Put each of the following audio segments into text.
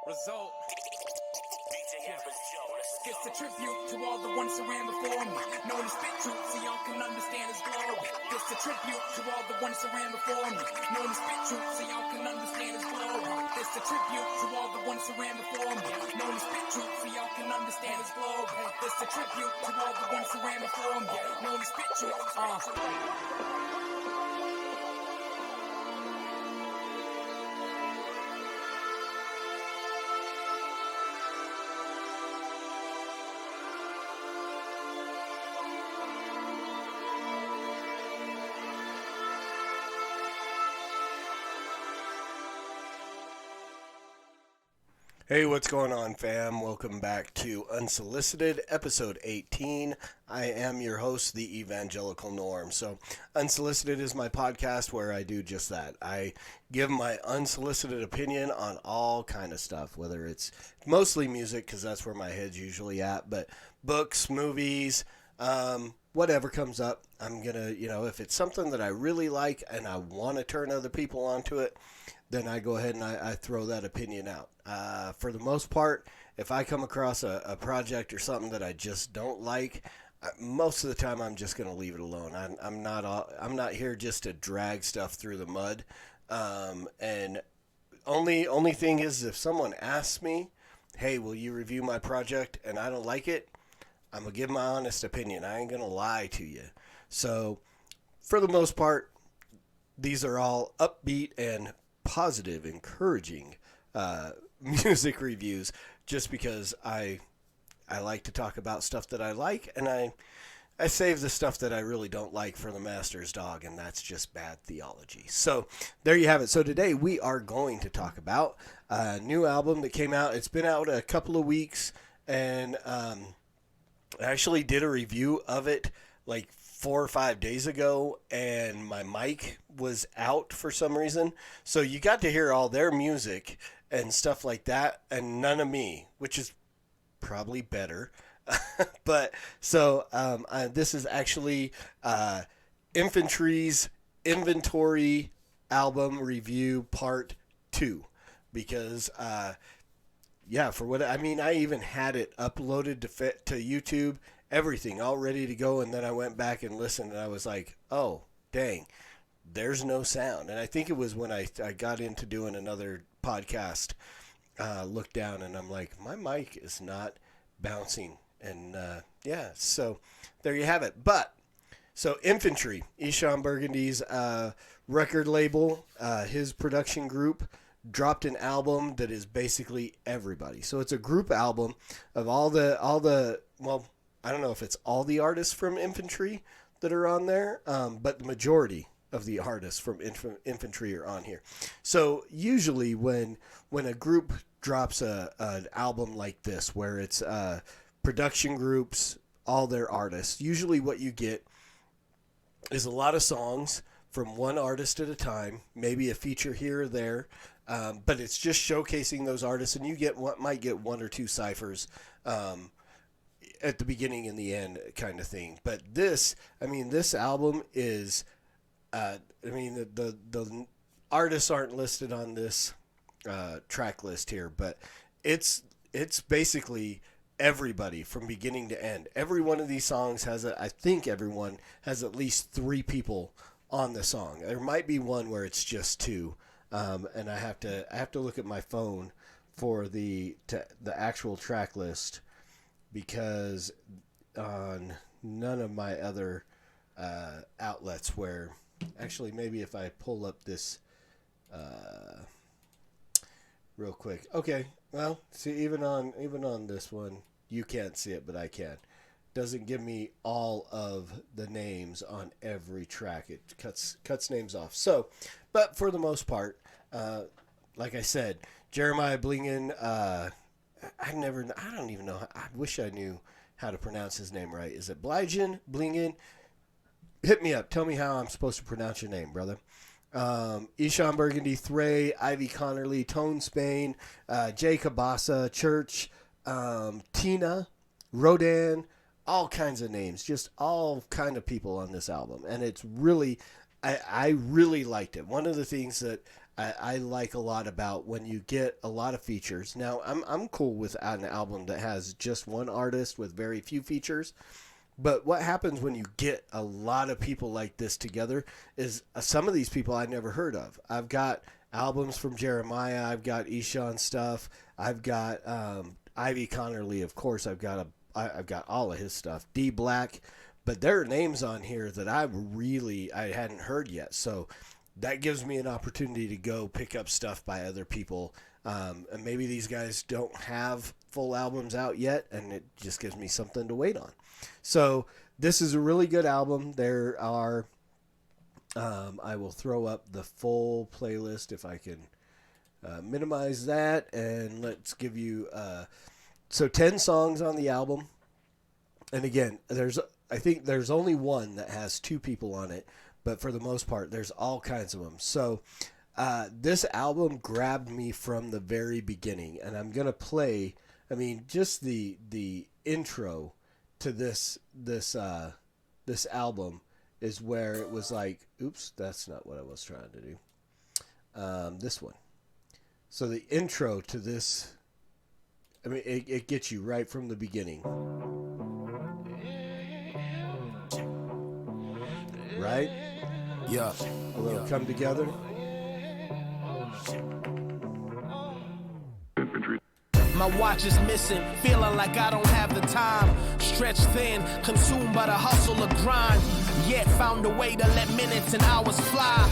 Result. It's a tribute to all the ones who ran before me, known as spit truth so y'all can understand his glory. It's a tribute to all the ones who ran before me, known as spit truth so y'all can understand his glory. It's a tribute to all the ones who ran before me, known as spit truth so y'all can understand his glory. It's a tribute to all the ones who ran before me, known as spit truth. Hey, what's going on, fam? Welcome back to Unsolicited, episode 18. I am your host, the Evangelical Norm. So, Unsolicited is my podcast where I do just that. I give my unsolicited opinion on all kind of stuff, whether it's mostly music, because that's where my head's usually at, but books, movies, whatever comes up. I'm going to, if it's something that I really like and I want to turn other people onto it, then I go ahead and I throw that opinion out. For the most part, if I come across a project or something that I just don't like, most of the time I'm just going to leave it alone. I'm not here just to drag stuff through the mud. And only thing is, if someone asks me, hey, will you review my project, and I don't like it, I'm going to give my honest opinion. I ain't going to lie to you. So, for the most part, these are all upbeat and positive, encouraging music reviews, just because I like to talk about stuff that I like, and I save the stuff that I really don't like for the master's dog, and that's just bad theology. So there you have it. So today we are going to talk about a new album that came out. It's been out a couple of weeks, and I actually did a review of it like 4 or 5 days ago, and my mic was out for some reason. So you got to hear all their music and stuff like that, and none of me, which is probably better. But so this is actually NFTRY's Inventory album review part 2, because for what I mean, I even had it uploaded to YouTube, everything all ready to go, and then I went back and listened, and I was like, oh dang, there's no sound. And I think it was when I got into doing another podcast, looked down, and I'm like, my mic is not bouncing. And so there you have it. But so NFTRY, Eshawn Burgundy's record label, his production group, dropped an album that is basically everybody. So it's a group album of all the well, I don't know if it's all the artists from NFTRY that are on there, but the majority of the artists from NFTRY are on here. So usually when a group drops an album like this, where it's production groups, all their artists, usually what you get is a lot of songs from one artist at a time, maybe a feature here or there, but it's just showcasing those artists, and you might get 1 or 2 ciphers at the beginning and the end kind of thing. But this album is, the artists aren't listed on this track list here, but it's basically everybody from beginning to end. Every one of these songs I think everyone has at least 3 people on the song. There might be one where it's just 2, and I have to look at my phone for the actual track list, because on none of my other outlets, where actually maybe if I pull up this real quick. Okay, well, see, even on this one, you can't see it, but I can. Doesn't give me all of the names on every track. It cuts names off. So, but for the most part, like I said, Jeremiah Blingen, I don't even know. I wish I knew how to pronounce his name right. Is it Blingen? Hit me up. Tell me how I'm supposed to pronounce your name, brother. Eshawn Burgundy, Thray, Ivy Connerly, Tone Spain, Jay Cabasa, Church, Tina, Rodan, all kinds of names, just all kind of people on this album. And it's really, I really liked it. One of the things that I like a lot about when you get a lot of features. Now, I'm cool with an album that has just one artist with very few features. But what happens when you get a lot of people like this together is some of these people I never heard of. I've got albums from Jeremiah. I've got Eshawn stuff. I've got Ivy Connerly, of course. I've got all of his stuff. D Black, but there are names on here that I hadn't heard yet. So that gives me an opportunity to go pick up stuff by other people. And maybe these guys don't have full albums out yet, and it just gives me something to wait on. So this is a really good album. There are, I will throw up the full playlist if I can minimize that, and let's give you, 10 songs on the album. And again, I think there's only one that has 2 people on it, but for the most part, there's all kinds of them. So this album grabbed me from the very beginning, and I'm going to play, just the intro to this album is where it was like, oops, that's not what I was trying to do. This one. So the intro to this, it gets you right from the beginning. Right? Yeah. A little come together. My watch is missing, feeling like I don't have the time. Stretched thin, consumed by the hustle of grind. Yet found a way to let minutes and hours fly.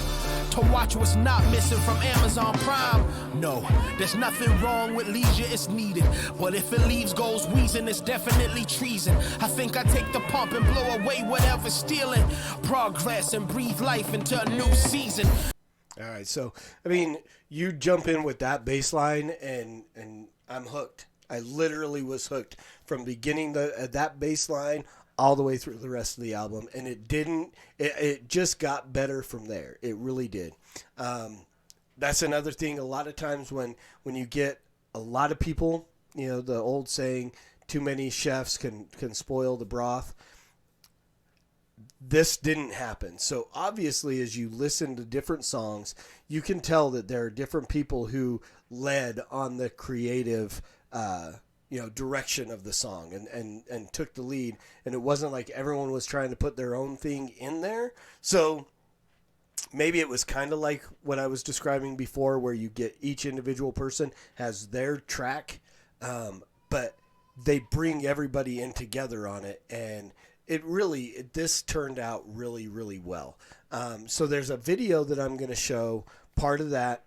To watch what's not missing from Amazon Prime. No, there's nothing wrong with leisure, it's needed. But if it leaves goals wheezing, it's definitely treason. I think I take the pump and blow away whatever's stealing progress and breathe life into a new season. All right, so, you jump in with that bass line, and I'm hooked. I literally was hooked from beginning that bass line all the way through the rest of the album, and it just got better from there. It really did. That's another thing. A lot of times when you get a lot of people, the old saying, too many chefs can spoil the broth. This didn't happen. So obviously, as you listen to different songs, you can tell that there are different people who led on the creative direction of the song and took the lead. And it wasn't like everyone was trying to put their own thing in there. So maybe it was kind of like what I was describing before, where you get each individual person has their track, but they bring everybody in together on it. And this turned out really, really well. So there's a video that I'm going to show part of that.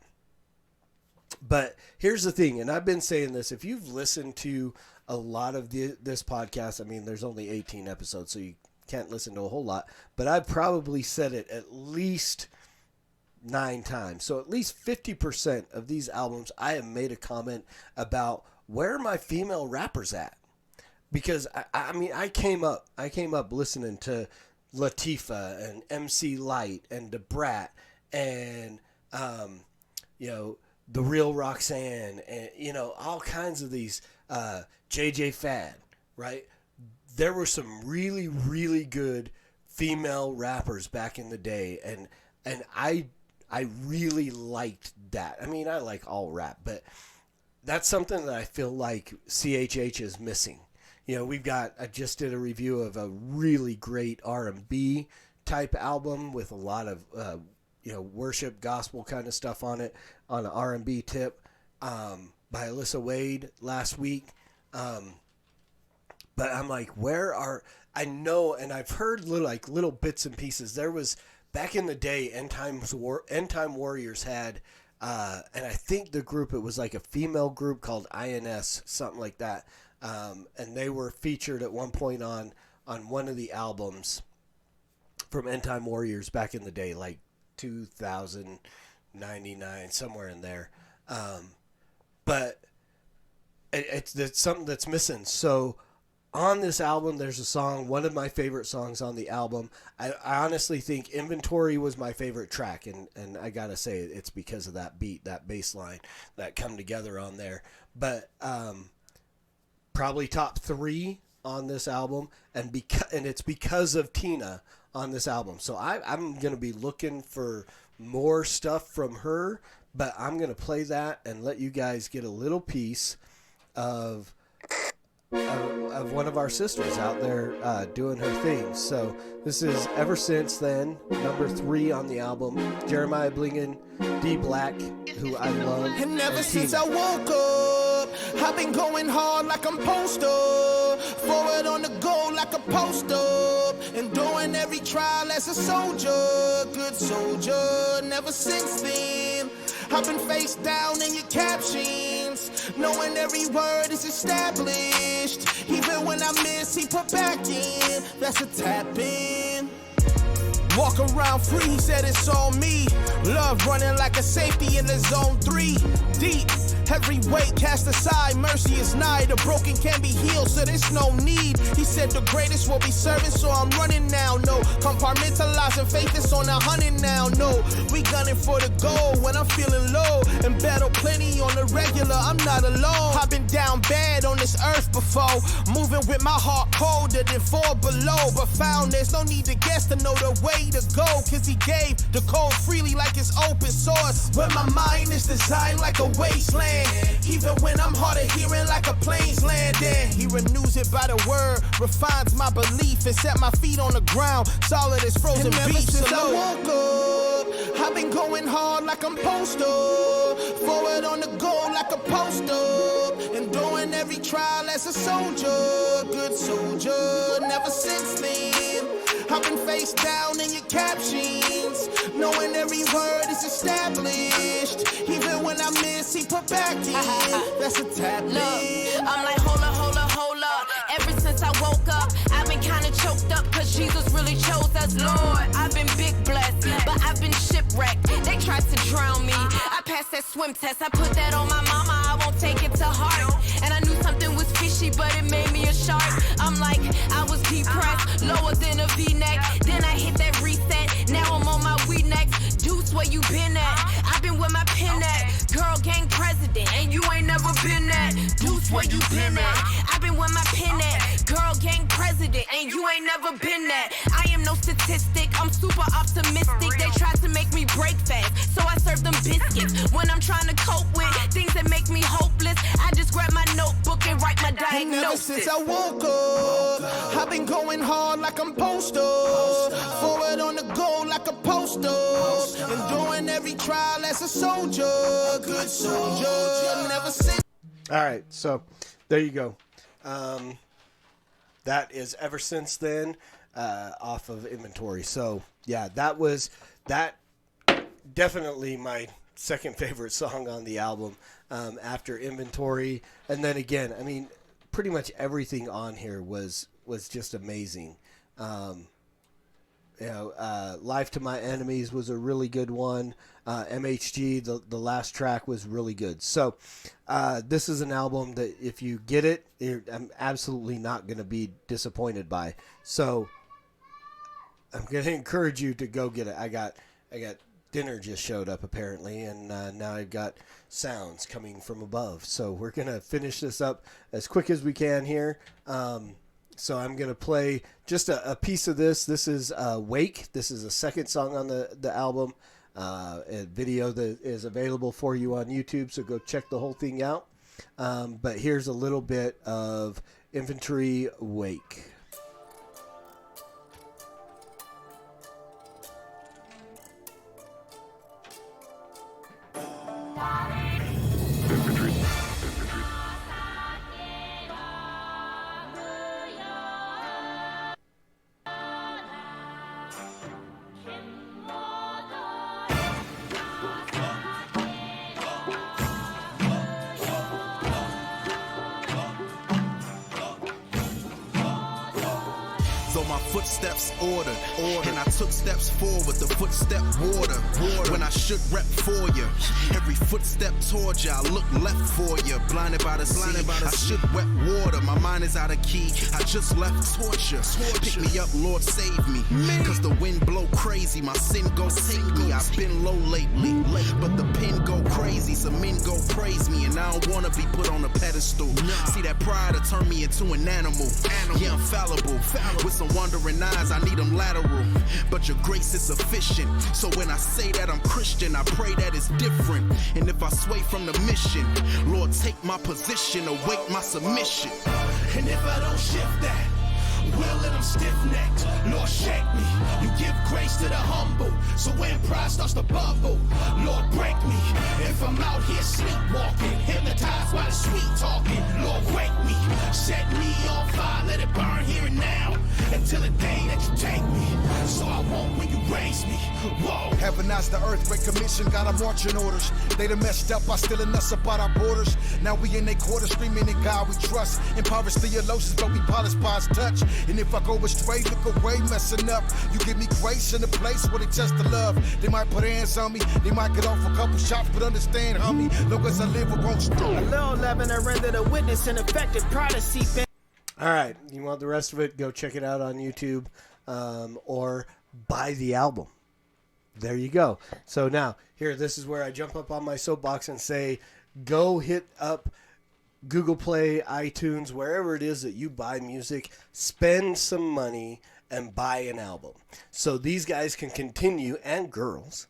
But here's the thing, and I've been saying this, if you've listened to a lot of this podcast, there's only 18 episodes, so you can't listen to a whole lot, but I've probably said it at least 9 times. So at least 50% of these albums, I have made a comment about where are my female rappers at? Because I came up listening to Latifah and MC Light and Da Brat and The Real Roxanne and all kinds of these JJ Fad, right? There were some really, really good female rappers back in the day, and I really liked that. I like all rap, but that's something that I feel like CHH is missing. I just did a review of a really great R&B type album with a lot of, worship gospel kind of stuff on it, on an R&B tip, by Alyssa Wade last week. But I'm like, I know, and I've heard little bits and pieces. There was, back in the day, End Time Warriors had, and I think the group, it was like a female group called INS, something like that. And they were featured at one point on one of the albums from End Time Warriors back in the day, like 2099, somewhere in there. But it's something that's missing. So on this album, there's a song, one of my favorite songs on the album. I honestly think Inventory was my favorite track, and I gotta say it's because of that beat, that bass line that come together on there. But probably top 3 on this album, and it's because of Tina on this album. So I'm going to be looking for more stuff from her, but I'm going to play that and let you guys get a little piece of one of our sisters out there doing her thing. So this is Ever Since Then, number 3 on the album. Jeremiah Blingen, D Black, who I love, And ever and since Tina. I woke up, I've been going hard like I'm posted up. Forward on the goal like a post up. Enduring every trial as a soldier. Good soldier, never since then. I've been face down in your captions. Knowing every word is established. Even when I miss, he put back in. That's a tap in. Walk around free, he said it's on me. Love running like a safety in the zone 3. Deep, every weight cast aside, mercy is nigh. The broken can be healed, so there's no need. He said the greatest will be serving, so I'm running now. No, compartmentalizing faith is on 100 now. No, we gunning for the goal when I'm feeling low. And battle plenty on the regular, I'm not alone. I've been down bad on this earth before. Moving with my heart colder than 4 below. But found there's no need to guess to know the way to go, cause he gave the code freely like it's open source. Where my mind is designed like a wasteland. Even when I'm hard of hearing like a plane's landing. He renews it by the word, refines my belief, and set my feet on the ground, solid as frozen beef. Since I woke up, I've been going hard like I'm posted up. Forward on the goal like a post up. Enduring every trial as a soldier. Good soldier, never since then. I've been face down in your captions. Knowing every word is established. Even when I miss, he put back in. That's a tap in. Look, I'm like, hold up. Ever since I woke up, I've been kinda choked up, cause Jesus really chose us, Lord. I've been big blessed, but I've been shipwrecked. They tried to drown me. I passed that swim test, I put that on my mama, I won't take it to heart. And I knew something was fishy, but it made me a shark. I'm like, I was depressed, lower than a V-neck. Then I hit that reset, now I'm on my weed next. Deuce, where you been at? I've been with my pen at. Girl gang president, and you ain't never been at. Deuce, where you been at? I've been with my pen at. Girl gang president, and you ain't never been at. I am no statistic, I'm super optimistic. They tried to make me break fast, so I serve them biscuits. When I'm trying to cope with things that make me hopeless, I just grab my notebook and write my And ever diagnosis. since I woke up, I've been going hard like I'm posted up. Forward on the goal like a post up. Enduring every trial as a soldier. Good soldier, never since. All right, so there you go. That is Ever Since Then, off of Inventory. So yeah, that definitely my second favorite song on the album, after Inventory. And then again, I mean, pretty much everything on here was just amazing. Life to My Enemies was a really good one. MHG, the last track, was really good. So this is an album that if you get it, I'm absolutely not going to be disappointed by. So I'm going to encourage you to go get it. I got dinner just showed up apparently, and now I've got sounds coming from above. So we're going to finish this up as quick as we can here. So I'm going to play just a piece of this. This is Wake. This is the second song on the album. A video that is available for you on YouTube, so go check the whole thing out. But here's a little bit of Infantry Wake. Footsteps ordered, and I took steps forward, the footstep water. When I should rep for you, every footstep toward you, I look left for you. Blinded by the sea, I should wet water. My mind is out of key, I just left torture. Pick me up, Lord, save me. Cause the wind blow crazy, my sin go take me. I've been low lately, but the pen go crazy. Some men go praise me, and I don't wanna be put on a pedestal. See that pride will turn me into an animal. Yeah, I'm fallible, with some wandering eyes, I need them lateral. But your grace is sufficient, so when I say that I'm Christian, I pray that it's different. And if I sway from the mission, Lord, take my position, await my submission. And if I don't shift that, will let them stiff-necked. Lord, shake me. You give grace to the humble. So when pride starts to bubble, Lord, break me. If I'm out here sleepwalking, hypnotized by the sweet talking, Lord, wake me. Set me on fire, let it burn here and now, until the day that you take me. So I won't when you raise me. Whoa. Heaven as the earth, great commission, got our marching orders. They done messed up by stealing us about our borders. Now we in their quarters, screaming in God we trust. Impoverished theologians, but we polished by his touch. And if I go astray, look away, messing up. You give me grace in a place where they test the love. They might put hands on me, they might get off a couple shots, but understand, homie, long as I live, it won't stop. A little leaven to render the witness and affected pride to seep in. All right, you want the rest of it? Go check it out on YouTube, or buy the album. There you go. So now, here, this is where I jump up on my soapbox and say, go hit up Google Play, iTunes, wherever it is that you buy music, spend some money and buy an album. So these guys can continue, and girls,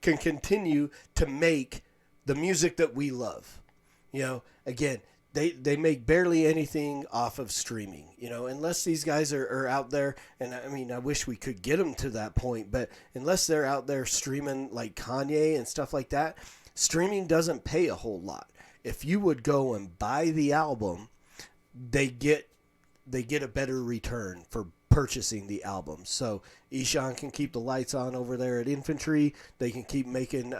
can continue to make the music that we love. You know, again, they make barely anything off of streaming, you know, unless these guys are out there. And I mean, I wish we could get them to that point, but unless they're out there streaming like Kanye and stuff like that, streaming doesn't pay a whole lot. If you would go and buy the album, they get a better return for purchasing the album. So Ishan can keep the lights on over there at Infantry. They can keep making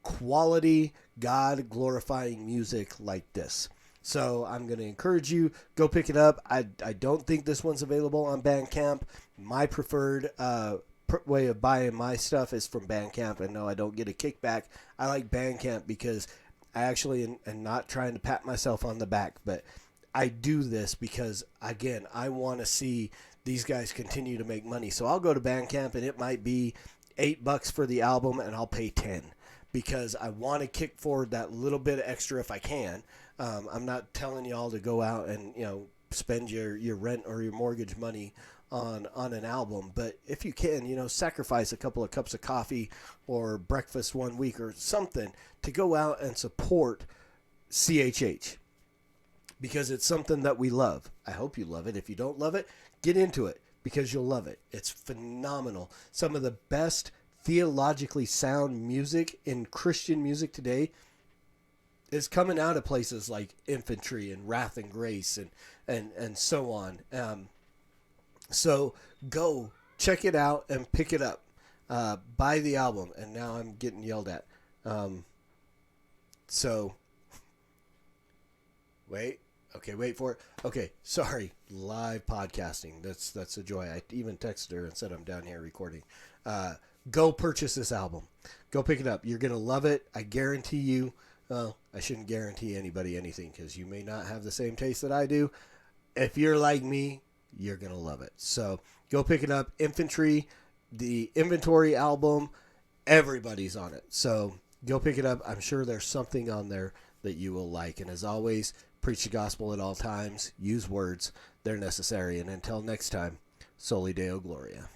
quality, God glorifying music like this. So I'm going to encourage you, go pick it up. I don't think this one's available on Bandcamp. My preferred way of buying my stuff is from Bandcamp. And no, I don't get a kickback. I like Bandcamp because I actually am not trying to pat myself on the back, but I do this because, again, I want to see these guys continue to make money. So I'll go to Bandcamp, and it might be $8 for the album, and I'll pay $10 because I want to kick forward that little bit extra if I can. I'm not telling y'all to go out and, you know, spend your rent or your mortgage money on an album, but if you can, you know, sacrifice a couple of cups of coffee or breakfast one week or something to go out and support CHH because it's something that we love. I hope you love it. If you don't love it, get into it because you'll love it. It's phenomenal. Some of the best theologically sound music in Christian music today is coming out of places like Infantry and Wrath and Grace and so on. So go check it out and pick it up. Buy the album. And now I'm getting yelled at. So wait. Okay, wait for it. Okay, sorry. Live podcasting. That's a joy. I even texted her and said I'm down here recording. Go purchase this album. Go pick it up. You're going to love it. I guarantee you. Well, I shouldn't guarantee anybody anything because you may not have the same taste that I do. If you're like me, you're going to love it. So go pick it up. Infantry, the Inventory album, everybody's on it. So go pick it up. I'm sure there's something on there that you will like. And as always, preach the gospel at all times. Use words. They're necessary. And until next time, Soli Deo Gloria.